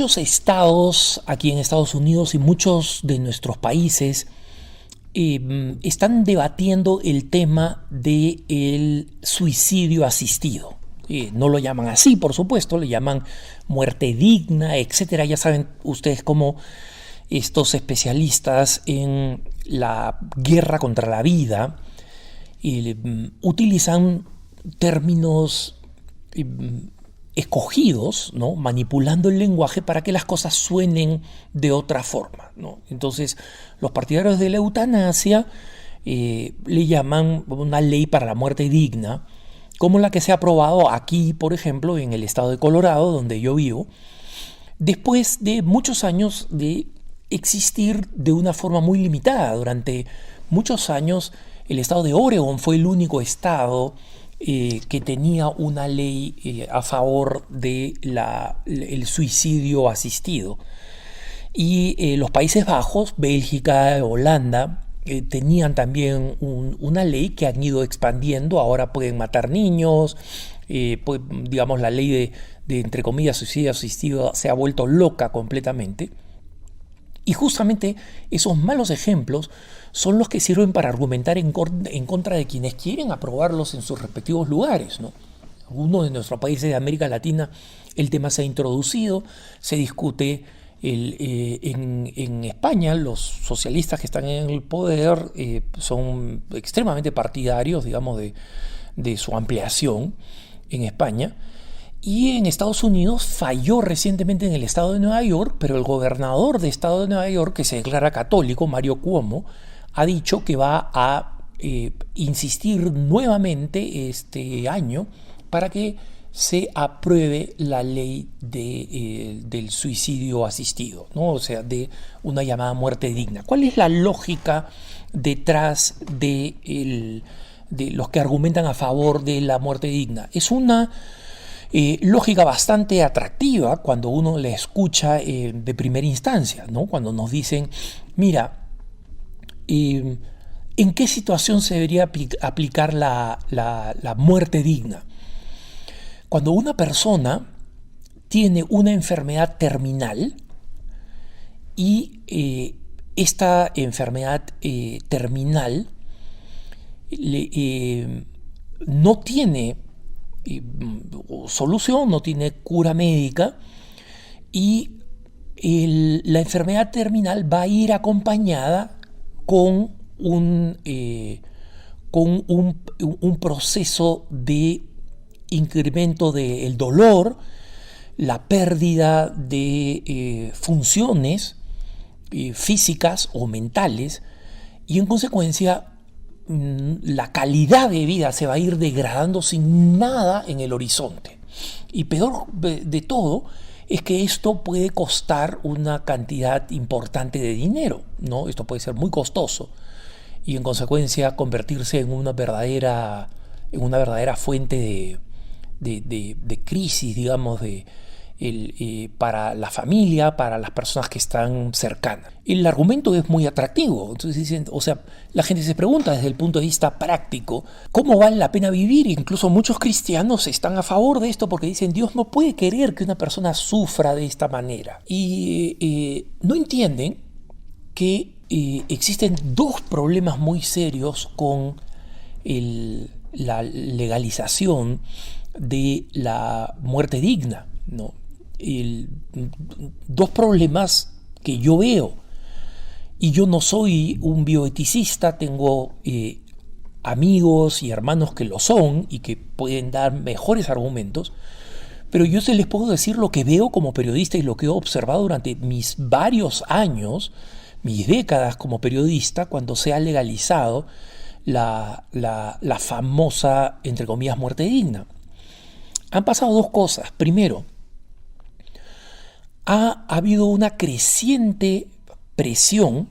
Muchos estados aquí en Estados Unidos y muchos de nuestros países están debatiendo el tema del suicidio asistido. No lo llaman así, por supuesto, le llaman muerte digna, etcétera. Ya saben ustedes cómo estos especialistas en la guerra contra la vida utilizan términos escogidos, ¿no? Manipulando el lenguaje para que las cosas suenen de otra forma, ¿no? Entonces, los partidarios de la eutanasia le llaman una ley para la muerte digna, como la que se ha aprobado aquí, por ejemplo, en el estado de Colorado, donde yo vivo, después de muchos años de existir de una forma muy limitada. Durante muchos años, el estado de Oregon fue el único estado que tenía una ley a favor de el suicidio asistido. Y los Países Bajos, Bélgica, Holanda, tenían también una ley que han ido expandiendo. Ahora pueden matar niños, digamos, la ley de entre comillas, suicidio asistido se ha vuelto loca completamente. Y justamente esos malos ejemplos son los que sirven para argumentar en contra de quienes quieren aprobarlos en sus respectivos lugares, ¿no? Algunos de nuestros países de América Latina el tema se ha introducido, se discute en España. Los socialistas que están en el poder son extremadamente partidarios, digamos, de su ampliación en España. Y en Estados Unidos falló recientemente en el estado de Nueva York, pero el gobernador del estado de Nueva York, que se declara católico, Mario Cuomo, ha dicho que va a insistir nuevamente este año para que se apruebe la ley del suicidio asistido, ¿no? O sea, de una llamada muerte digna. ¿Cuál es la lógica detrás de los que argumentan a favor de la muerte digna? Es una lógica bastante atractiva cuando uno la escucha de primera instancia, ¿no? Cuando nos dicen, mira, ¿en qué situación se debería aplicar la muerte digna? Cuando una persona tiene una enfermedad terminal y esta enfermedad terminal no tiene solución, no tiene cura médica, y la enfermedad terminal va a ir acompañada con un proceso de incremento del dolor, la pérdida de funciones físicas o mentales, y en consecuencia la calidad de vida se va a ir degradando sin nada en el horizonte. Y peor de todo es que esto puede costar una cantidad importante de dinero, ¿no? Esto puede ser muy costoso y en consecuencia convertirse en una verdadera fuente de crisis, digamos, para la familia, para las personas que están cercanas. El argumento es muy atractivo. Entonces dicen, o sea, la gente se pregunta desde el punto de vista práctico, ¿cómo vale la pena vivir? Incluso muchos cristianos están a favor de esto porque dicen, Dios no puede querer que una persona sufra de esta manera. Y no entienden que existen dos problemas muy serios con la legalización de la muerte digna, ¿no? Dos problemas que yo veo, y yo no soy un bioeticista, tengo amigos y hermanos que lo son y que pueden dar mejores argumentos, pero yo se les puedo decir lo que veo como periodista y lo que he observado durante mis varios años, mis décadas como periodista, cuando se ha legalizado la famosa, entre comillas, muerte digna. Han pasado dos cosas. Primero, ha habido una creciente presión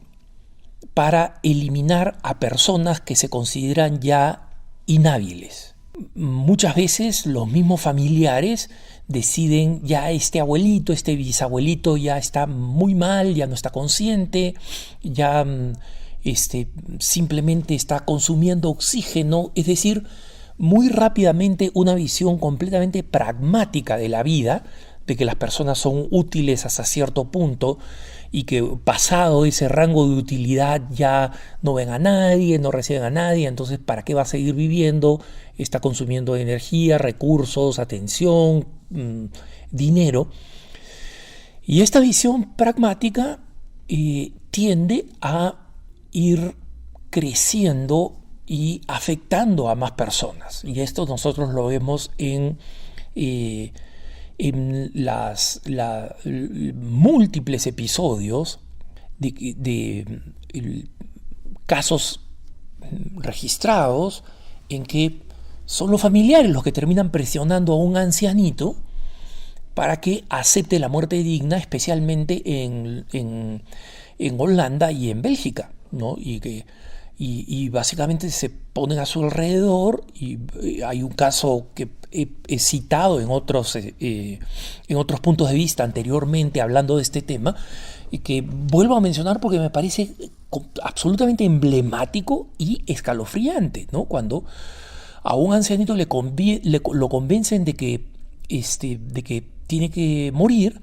para eliminar a personas que se consideran ya inhábiles. Muchas veces los mismos familiares deciden, ya este abuelito, este bisabuelito ya está muy mal, ya no está consciente, ya simplemente está consumiendo oxígeno, es decir, muy rápidamente una visión completamente pragmática de la vida, de que las personas son útiles hasta cierto punto y que pasado ese rango de utilidad ya no ven a nadie, no reciben a nadie, entonces ¿para qué va a seguir viviendo? Está consumiendo energía, recursos, atención, dinero. Y esta visión pragmática tiende a ir creciendo y afectando a más personas. Y esto nosotros lo vemos en múltiples episodios de casos registrados en que son los familiares los que terminan presionando a un ancianito para que acepte la muerte digna, especialmente en Holanda y en Bélgica, ¿no? Y básicamente se ponen a su alrededor y hay un caso que he citado en otros puntos de vista anteriormente hablando de este tema y que vuelvo a mencionar porque me parece absolutamente emblemático y escalofriante, ¿no? Cuando a un ancianito lo convencen de que tiene que morir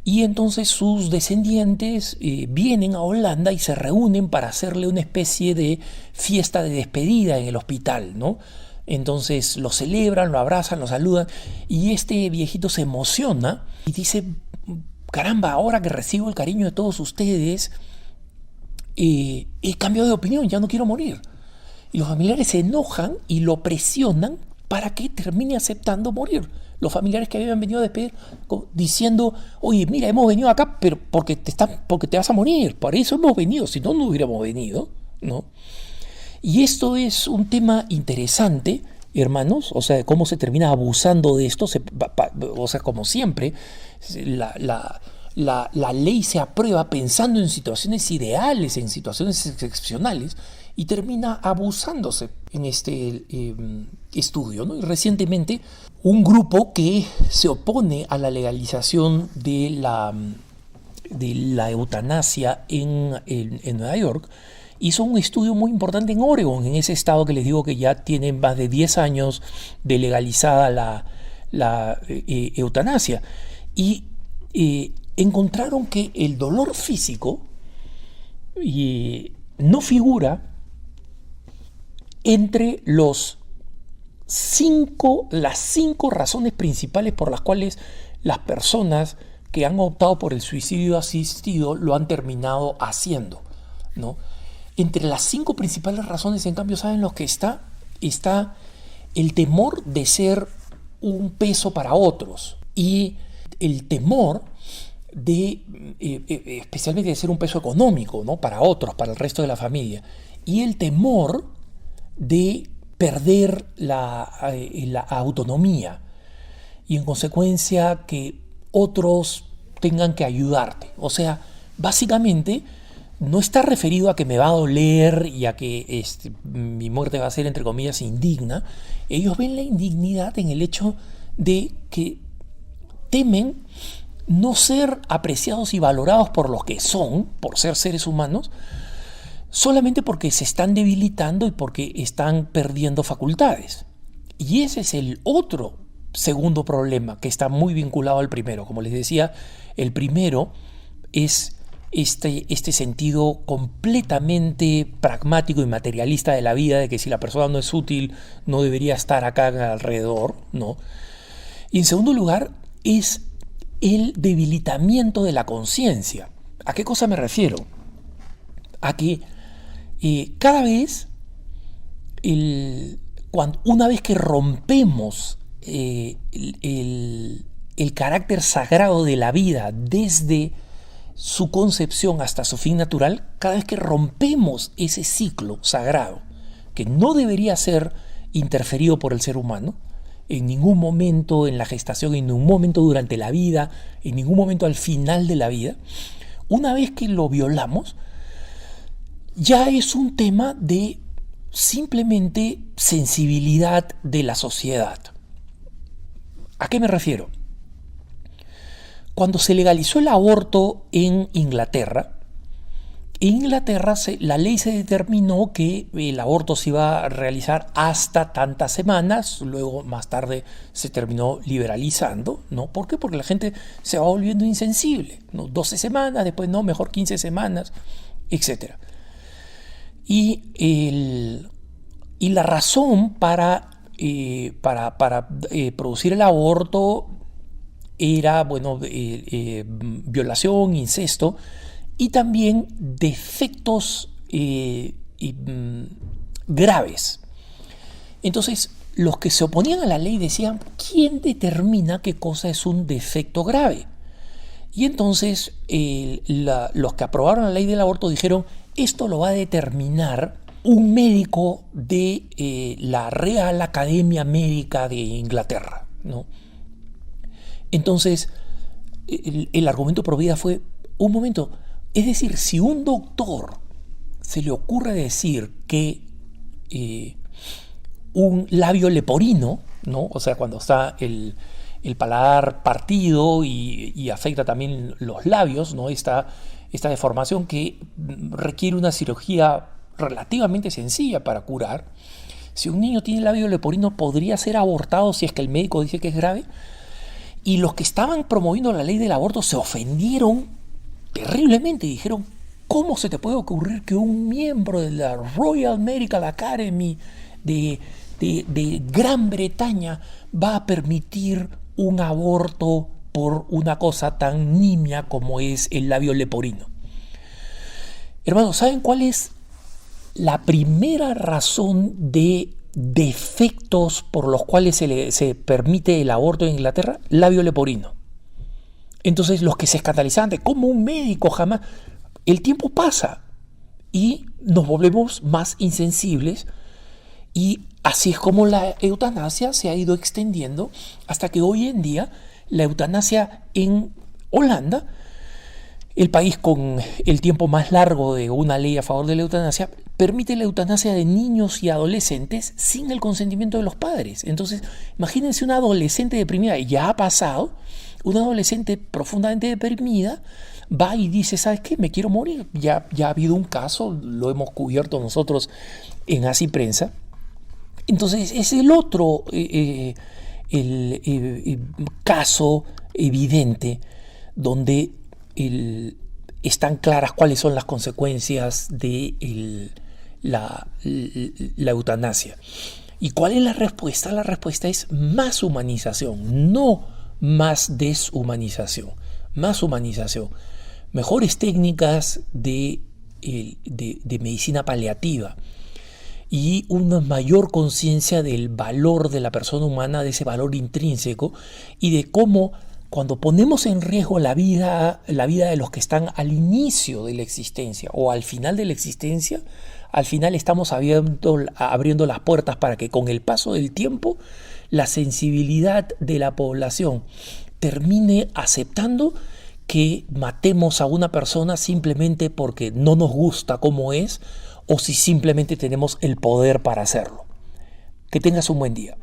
y entonces sus descendientes vienen a Holanda y se reúnen para hacerle una especie de fiesta de despedida en el hospital, ¿no? Entonces lo celebran, lo abrazan, lo saludan y este viejito se emociona y dice, caramba, ahora que recibo el cariño de todos ustedes, he cambiado de opinión, ya no quiero morir. Y los familiares se enojan y lo presionan para que termine aceptando morir. Los familiares que habían venido a despedir diciendo, oye, mira, hemos venido acá pero porque te vas a morir, por eso hemos venido, si no, no hubiéramos venido, ¿no? Y esto es un tema interesante, hermanos, o sea, cómo se termina abusando de esto, o sea, como siempre, la ley se aprueba pensando en situaciones ideales, en situaciones excepcionales, y termina abusándose en este estudio, ¿no? Y recientemente un grupo que se opone a la legalización de la eutanasia en Nueva York hizo un estudio muy importante en Oregon, en ese estado que les digo que ya tiene más de 10 años de legalizada la eutanasia. Y encontraron que el dolor físico no figura entre las 5 razones principales por las cuales las personas que han optado por el suicidio asistido lo han terminado haciendo, ¿no? Entre las 5 principales razones, en cambio, ¿saben lo que está? Está el temor de ser un peso para otros y el temor de, especialmente de ser un peso económico, ¿no? Para otros, para el resto de la familia, y el temor de perder la autonomía y en consecuencia que otros tengan que ayudarte. O sea, básicamente no está referido a que me va a doler y a que mi muerte va a ser, entre comillas, indigna. Ellos ven la indignidad en el hecho de que temen no ser apreciados y valorados por lo que son, por ser seres humanos, solamente porque se están debilitando y porque están perdiendo facultades. Y ese es el otro segundo problema que está muy vinculado al primero. Como les decía, el primero es este sentido completamente pragmático y materialista de la vida, de que si la persona no es útil, no debería estar acá alrededor, ¿no? Y en segundo lugar, es el debilitamiento de la conciencia. ¿A qué cosa me refiero? A que cada vez, una vez que rompemos el carácter sagrado de la vida desde su concepción hasta su fin natural, cada vez que rompemos ese ciclo sagrado, que no debería ser interferido por el ser humano, en ningún momento en la gestación, en ningún momento durante la vida, en ningún momento al final de la vida, una vez que lo violamos, ya es un tema de simplemente sensibilidad de la sociedad. ¿A qué me refiero? Cuando se legalizó el aborto en Inglaterra, En Inglaterra la ley se determinó que el aborto se iba a realizar hasta tantas semanas, luego más tarde se terminó liberalizando, ¿no? ¿Por qué? Porque la gente se va volviendo insensible, ¿no? 12 semanas, después no, mejor 15 semanas, etc. Y la razón para producir el aborto era, bueno, violación, incesto, y también defectos graves. Entonces, los que se oponían a la ley decían, ¿quién determina qué cosa es un defecto grave? Y entonces los que aprobaron la ley del aborto dijeron, esto lo va a determinar un médico de la Real Academia Médica de Inglaterra, ¿no? Entonces, el argumento pro vida fue, un momento, es decir, si un doctor se le ocurre decir que un labio leporino, ¿no? O sea, cuando está el paladar partido y afecta también los labios, ¿no? Esta deformación que requiere una cirugía relativamente sencilla para curar. Si un niño tiene labio leporino, podría ser abortado si es que el médico dice que es grave. Y los que estaban promoviendo la ley del aborto se ofendieron terriblemente y dijeron, ¿cómo se te puede ocurrir que un miembro de la Royal Medical Academy de Gran Bretaña va a permitir un aborto por una cosa tan nimia como es el labio leporino? Hermanos, ¿saben cuál es la primera razón de defectos por los cuales se permite el aborto en Inglaterra? Labio leporino. Entonces los que se escandalizan de cómo un médico jamás... El tiempo pasa y nos volvemos más insensibles, y así es como la eutanasia se ha ido extendiendo hasta que hoy en día la eutanasia en Holanda, el país con el tiempo más largo de una ley a favor de la eutanasia, permite la eutanasia de niños y adolescentes sin el consentimiento de los padres. Entonces, imagínense una adolescente deprimida, ya ha pasado, una adolescente profundamente deprimida va y dice, ¿sabes qué? Me quiero morir. Ya ha habido un caso, lo hemos cubierto nosotros en Así Prensa. Entonces, es el otro caso evidente donde están claras cuáles son las consecuencias de la eutanasia. ¿Y cuál es la respuesta? La respuesta es más humanización, no más deshumanización. Más humanización. Mejores técnicas de medicina paliativa y una mayor conciencia del valor de la persona humana, de ese valor intrínseco, y de cómo cuando ponemos en riesgo la vida de los que están al inicio de la existencia o al final de la existencia, al final estamos abriendo las puertas para que con el paso del tiempo la sensibilidad de la población termine aceptando que matemos a una persona simplemente porque no nos gusta cómo es, o si simplemente tenemos el poder para hacerlo. Que tengas un buen día.